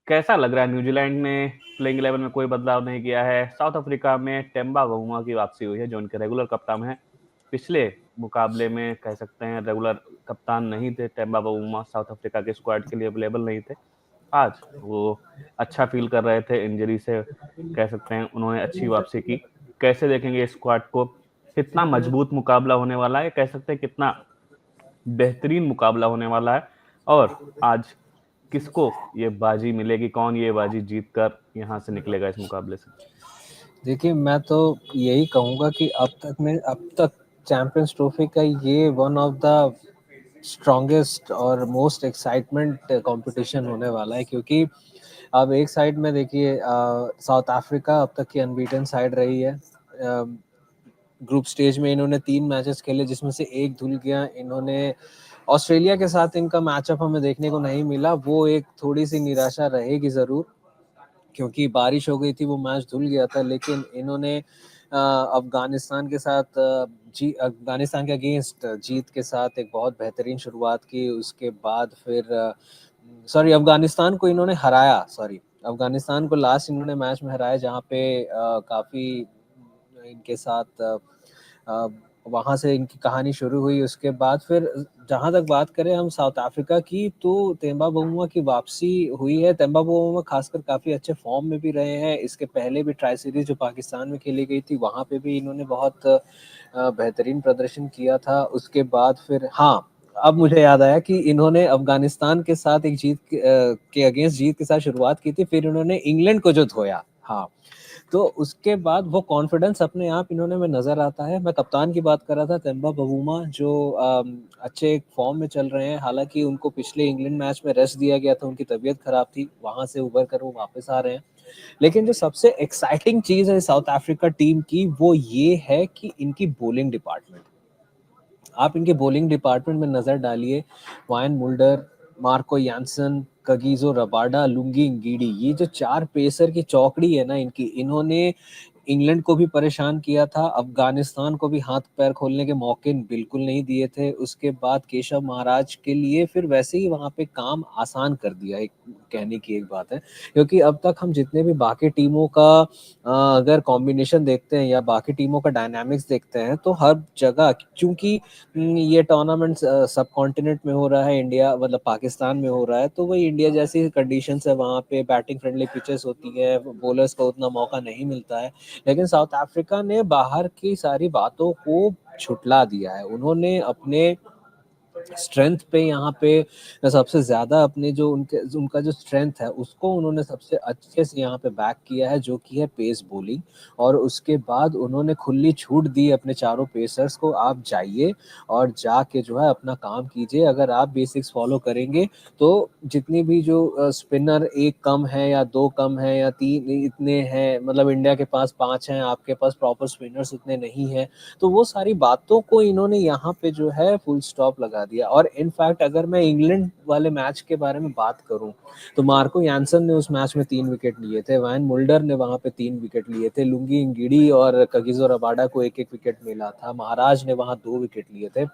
कैसा लग रहा है? न्यूजीलैंड ने प्लेइंग 11 में कोई बदलाव नहीं किया है। साउथ अफ्रीका में टेम्बा बाउमा की वापसी हुई है, जो उनके रेगुलर कप्तान हैं। पिछले मुकाबले में कह सकते हैं रेगुलर कप्तान नहीं थे टेम्बा बाउमा, साउथ अफ्रीका के स्क्वाड के लिए अवेलेबल नहीं थे। आज वो अच्छा फ़ील कर रहे थे इंजरी से, कह सकते हैं उन्होंने अच्छी वापसी की। कैसे देखेंगे इस स्क्वाड को? कितना मजबूत मुकाबला होने वाला है, कह सकते हैं कितना बेहतरीन मुकाबला होने वाला है और आज किसको ये बाजी मिलेगी, कौन ये बाजी जीत कर यहाँ से निकलेगा इस मुकाबले से? देखिए, मैं तो यही कहूँगा कि अब तक चैंपियंस ट्रॉफी का ये वन ऑफ द स्ट्रॉन्गेस्ट और मोस्ट एक्साइटमेंट कंपटीशन होने वाला है, क्योंकि अब एक साइड में देखिए साउथ अफ्रीका अब तक की अनबीटन साइड रही है। ग्रुप स्टेज में इन्होंने 3 मैचेस खेले जिसमें से एक धुल गया। इन्होंने ऑस्ट्रेलिया के साथ इनका मैचअप हमें देखने को नहीं मिला, वो एक थोड़ी सी निराशा रहेगी ज़रूर, क्योंकि बारिश हो गई थी, वो मैच धुल गया था। लेकिन इन्होंने अफगानिस्तान के साथ अफगानिस्तान के अगेंस्ट जीत के साथ एक बहुत बेहतरीन शुरुआत की। उसके बाद फिर अफगानिस्तान को लास्ट इन्होंने मैच में हराया, जहाँ पे काफ़ी इनके साथ वहाँ से इनकी कहानी शुरू हुई। उसके बाद फिर जहाँ तक बात करें हम साउथ अफ्रीका की, तो तेम्बा बाउमा की वापसी हुई है। तेम्बा बाउमा खासकर काफ़ी अच्छे फॉर्म में भी रहे हैं। इसके पहले भी ट्राई सीरीज जो पाकिस्तान में खेली गई थी, वहाँ पे भी इन्होंने बहुत बेहतरीन प्रदर्शन किया था। उसके बाद फिर अब मुझे याद आया कि इन्होंने अफगानिस्तान के साथ एक के अगेंस्ट जीत के साथ शुरुआत की थी, फिर इन्होंने इंग्लैंड को जो धोया। तो उसके बाद वो कॉन्फिडेंस अपने आप इन्होंने में नजर आता है। मैं कप्तान की बात कर रहा था, तेम्बा बाउमा, जो अच्छे फॉर्म में चल रहे हैं। हालांकि उनको पिछले इंग्लैंड मैच में रेस्ट दिया गया था, उनकी तबीयत खराब थी, वहां से उभर कर वो वापस आ रहे हैं। लेकिन जो सबसे एक्साइटिंग चीज है साउथ अफ्रीका टीम की, वो ये है कि इनकी बॉलिंग डिपार्टमेंट। आप इनके बॉलिंग डिपार्टमेंट में नजर डालिए, Wiaan Mulder, Marco Jansen, Kagiso Rabada, Lungi Ngidi, ये जो 4 पेसर की चौकड़ी है ना इनकी, इन्होंने इंग्लैंड को भी परेशान किया था, अफगानिस्तान को भी हाथ पैर खोलने के मौके बिल्कुल नहीं दिए थे। उसके बाद केशव महाराज के लिए फिर वैसे ही वहां पे काम आसान कर दिया, एक कहने की एक बात है। क्योंकि अब तक हम जितने भी बाकी टीमों का अगर कॉम्बिनेशन देखते हैं या बाकी टीमों का डायनामिक्स देखते हैं, तो हर जगह, क्योंकि ये टूर्नामेंट सब कॉन्टिनेंट में हो रहा है, इंडिया मतलब पाकिस्तान में हो रहा है, तो वही इंडिया जैसी कंडीशंस है, वहाँ पे बैटिंग फ्रेंडली पिचेस होती है, बॉलर्स को उतना मौका नहीं मिलता है। लेकिन साउथ अफ्रीका ने बाहर की सारी बातों को छुटला दिया है। उन्होंने अपने स्ट्रेंथ पे यहाँ पे सबसे ज्यादा अपने जो उनका जो स्ट्रेंथ है उसको उन्होंने सबसे अच्छे से यहाँ पे बैक किया है, जो कि है पेस बॉलिंग। और उसके बाद उन्होंने खुली छूट दी अपने चारों पेसर्स को, आप जाइए और जाके जो है अपना काम कीजिए। अगर आप बेसिक्स फॉलो करेंगे तो जितनी भी जो स्पिनर एक कम है या 2 कम है या 3 इतने हैं, मतलब इंडिया के पास 5 हैं, आपके पास प्रॉपर स्पिनर्स उतने नहीं है, तो वो सारी बातों को इन्होंने यहाँ पे जो है फुल स्टॉप लगा दिया। और इनफैक्ट अगर मैं इंग्लैंड वाले मैच के बारे में बात करूं, तो मार्को यानसन ने उस मैच में 3 विकेट लिए थे, वायन मुल्डर ने वहां पे 3 विकेट लिए थे, लुंगी इंगिडी और कगिजो रबाडा को एक एक विकेट मिला था, महाराज ने वहां 2 विकेट लिए थे।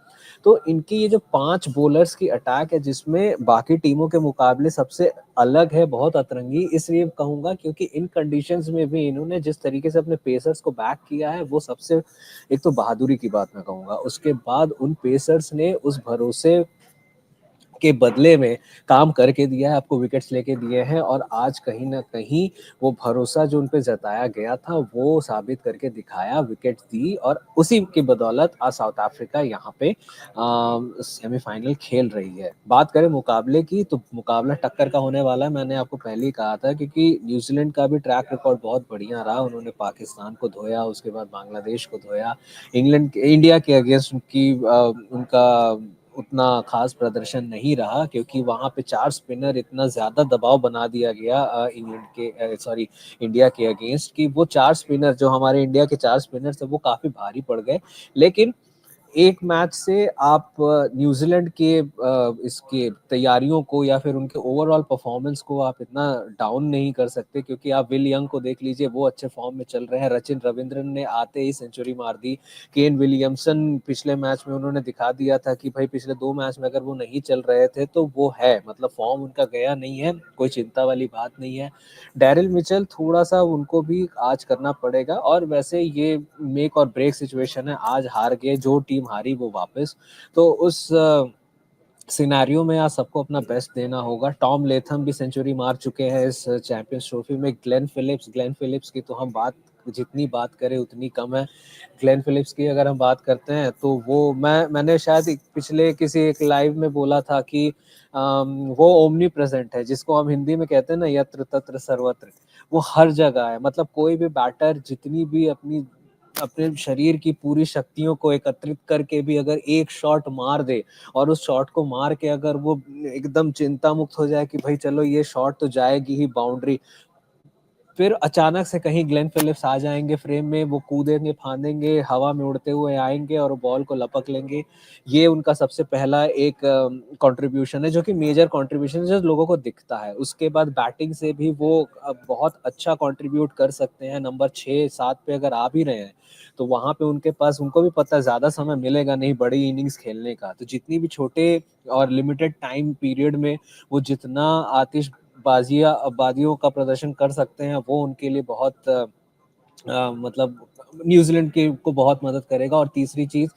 तो इनकी ये जो 5 बॉलर्स की अटैक है, जिसमें बाकी टीमों के मुकाबले सबसे अलग है, बहुत अतरंगी, इसलिए कहूंगा क्योंकि इन कंडीशंस में भी इन्होंने जिस तरीके से अपने पेसर्स को बैक किया है, वो सबसे एक तो बहादुरी की बात मैं कहूंगा। उसके बाद उन पेसर्स ने उस भरोसे के बदले में काम करके दिया है, आपको विकेट्स लेके दिए हैं, और आज कहीं ना कहीं वो भरोसा जो उनपे जताया गया था वो साबित करके दिखाया, विकेट्स दी, और उसी की बदौलत आज साउथ अफ्रीका यहाँ पे सेमीफाइनल खेल रही है। बात करें मुकाबले की, तो मुकाबला टक्कर का होने वाला है, मैंने आपको पहले ही कहा था, क्योंकि न्यूजीलैंड का भी ट्रैक रिकॉर्ड बहुत बढ़िया रहा। उन्होंने पाकिस्तान को धोया, उसके बाद बांग्लादेश को धोया। इंडिया के अगेंस्ट उनका उतना खास प्रदर्शन नहीं रहा, क्योंकि वहां पे 4 स्पिनर इतना ज्यादा दबाव बना दिया गया इंडिया के अगेंस्ट, कि वो 4 स्पिनर जो हमारे इंडिया के 4 स्पिनर थे वो काफी भारी पड़ गए। लेकिन एक मैच से आप न्यूजीलैंड के इसके तैयारियों को या फिर उनके ओवरऑल परफॉर्मेंस को आप इतना डाउन नहीं कर सकते, क्योंकि आप विल यंग को देख लीजिए, वो अच्छे फॉर्म में चल रहे हैं। रचिन रविंद्रन ने आते ही सेंचुरी मार दी। केन विलियमसन पिछले मैच में उन्होंने दिखा दिया था कि भाई पिछले 2 मैच में अगर वो नहीं चल रहे थे तो वो है, मतलब फॉर्म उनका गया नहीं है, कोई चिंता वाली बात नहीं है। डैरिल मिचेल थोड़ा सा उनको भी आज करना पड़ेगा, और वैसे ये मेक और ब्रेक सिचुएशन है, आज हार गए, जो टीम हारी वो वापस, तो उस सिनेरियो में आज सबको अपना बेस्ट देना होगा। टॉम लेथम भी सेंचुरी मार चुके हैं इस चैंपियंस ट्रॉफी में। ग्लेन फिलिप्स की तो हम बात जितनी बात करें उतनी कम है। ग्लेन फिलिप्स की अगर हम बात करते हैं तो वो मैंने शायद पिछले किसी एक लाइव में बोला था कि वो ओमनी प्रेजेंट है, जिसको हम हिंदी में कहते हैं ना, यत्र तत्र सर्वत्र। वो हर जगह है, मतलब कोई भी बैटर जितनी भी अपने शरीर की पूरी शक्तियों को एकत्रित करके भी अगर एक शॉट मार दे, और उस शॉट को मार के अगर वो एकदम चिंता मुक्त हो जाए कि भाई चलो ये शॉट तो जाएगी ही बाउंड्री, फिर अचानक से कहीं ग्लेन फिलिप्स आ जाएंगे फ्रेम में, वो कूदेंगे फांदेंगे, हवा में उड़ते हुए आएंगे और बॉल को लपक लेंगे। ये उनका सबसे पहला एक कंट्रीब्यूशन है, जो कि मेजर कंट्रीब्यूशन है, जो लोगों को दिखता है। उसके बाद बैटिंग से भी वो बहुत अच्छा कंट्रीब्यूट कर सकते हैं। नंबर 6-7 पे अगर आ भी रहे हैं तो वहां पे उनके पास, उनको भी पता है ज्यादा समय मिलेगा नहीं बड़ी इनिंग्स खेलने का, तो जितनी भी छोटे और लिमिटेड टाइम पीरियड में वो जितना आतिश बाजियों का प्रदर्शन कर सकते हैं, वो उनके लिए बहुत मतलब न्यूजीलैंड के को बहुत मदद करेगा। और तीसरी चीज,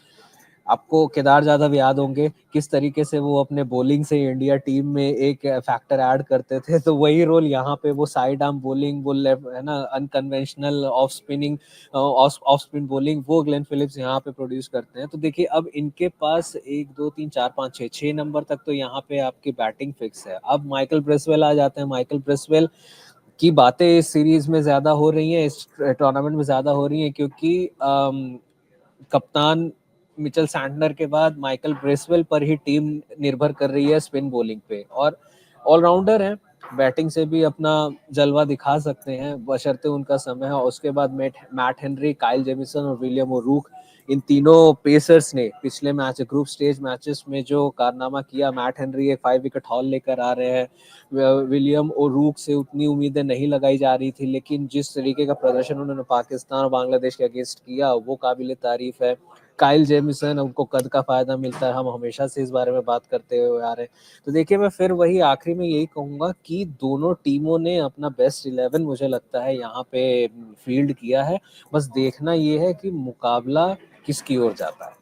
आपको केदार जाधव याद होंगे किस तरीके से वो अपने बॉलिंग से इंडिया टीम में एक फैक्टर ऐड करते थे, तो वही रोल यहाँ पे वो साइड आर्म बॉलिंग, वो लेफ्ट है ना, unconventional of spinning, off spin bowling, वो ग्लेन फिलिप्स यहाँ पे प्रोड्यूस करते हैं। तो देखिए अब इनके पास 1 2 3 4 5 6 नंबर तक तो यहाँ पे आपकी बैटिंग फिक्स है। अब माइकल ब्रेसवेल आ जाते हैं। माइकल ब्रेसवेल की बातें इस सीरीज में ज्यादा हो रही हैं, इस टूर्नामेंट में ज्यादा हो रही हैं, क्योंकि कप्तान मिचेल सैंटनर के बाद माइकल ब्रेसवेल पर ही टीम निर्भर कर रही है स्पिन बॉलिंग पे, और ऑलराउंडर हैं, बैटिंग से भी अपना जलवा दिखा सकते हैं बशर्ते उनका समय है। और उसके बाद मैट हेनरी, काइल जेमिसन और विलियम ओरूक, इन तीनों पेसर्स ने पिछले मैच ग्रुप स्टेज मैचेस में जो कारनामा किया, मैट हेनरी एक 5 विकेट हॉल लेकर आ रहे हैं। विलियम ओरूक से उतनी उम्मीदें नहीं लगाई जा रही थी, लेकिन जिस तरीके का प्रदर्शन उन्होंने पाकिस्तान और बांग्लादेश के अगेंस्ट किया वो काबिल तारीफ है। काइल जेमिसन, उनको कद का फायदा मिलता है, हम हमेशा से इस बारे में बात करते हुए आ रहे हैं। तो देखिए मैं फिर वही आखिरी में यही कहूंगा कि दोनों टीमों ने अपना बेस्ट 11 मुझे लगता है यहाँ पे फील्ड किया है। बस देखना ये है कि मुकाबला किसकी ओर जाता है।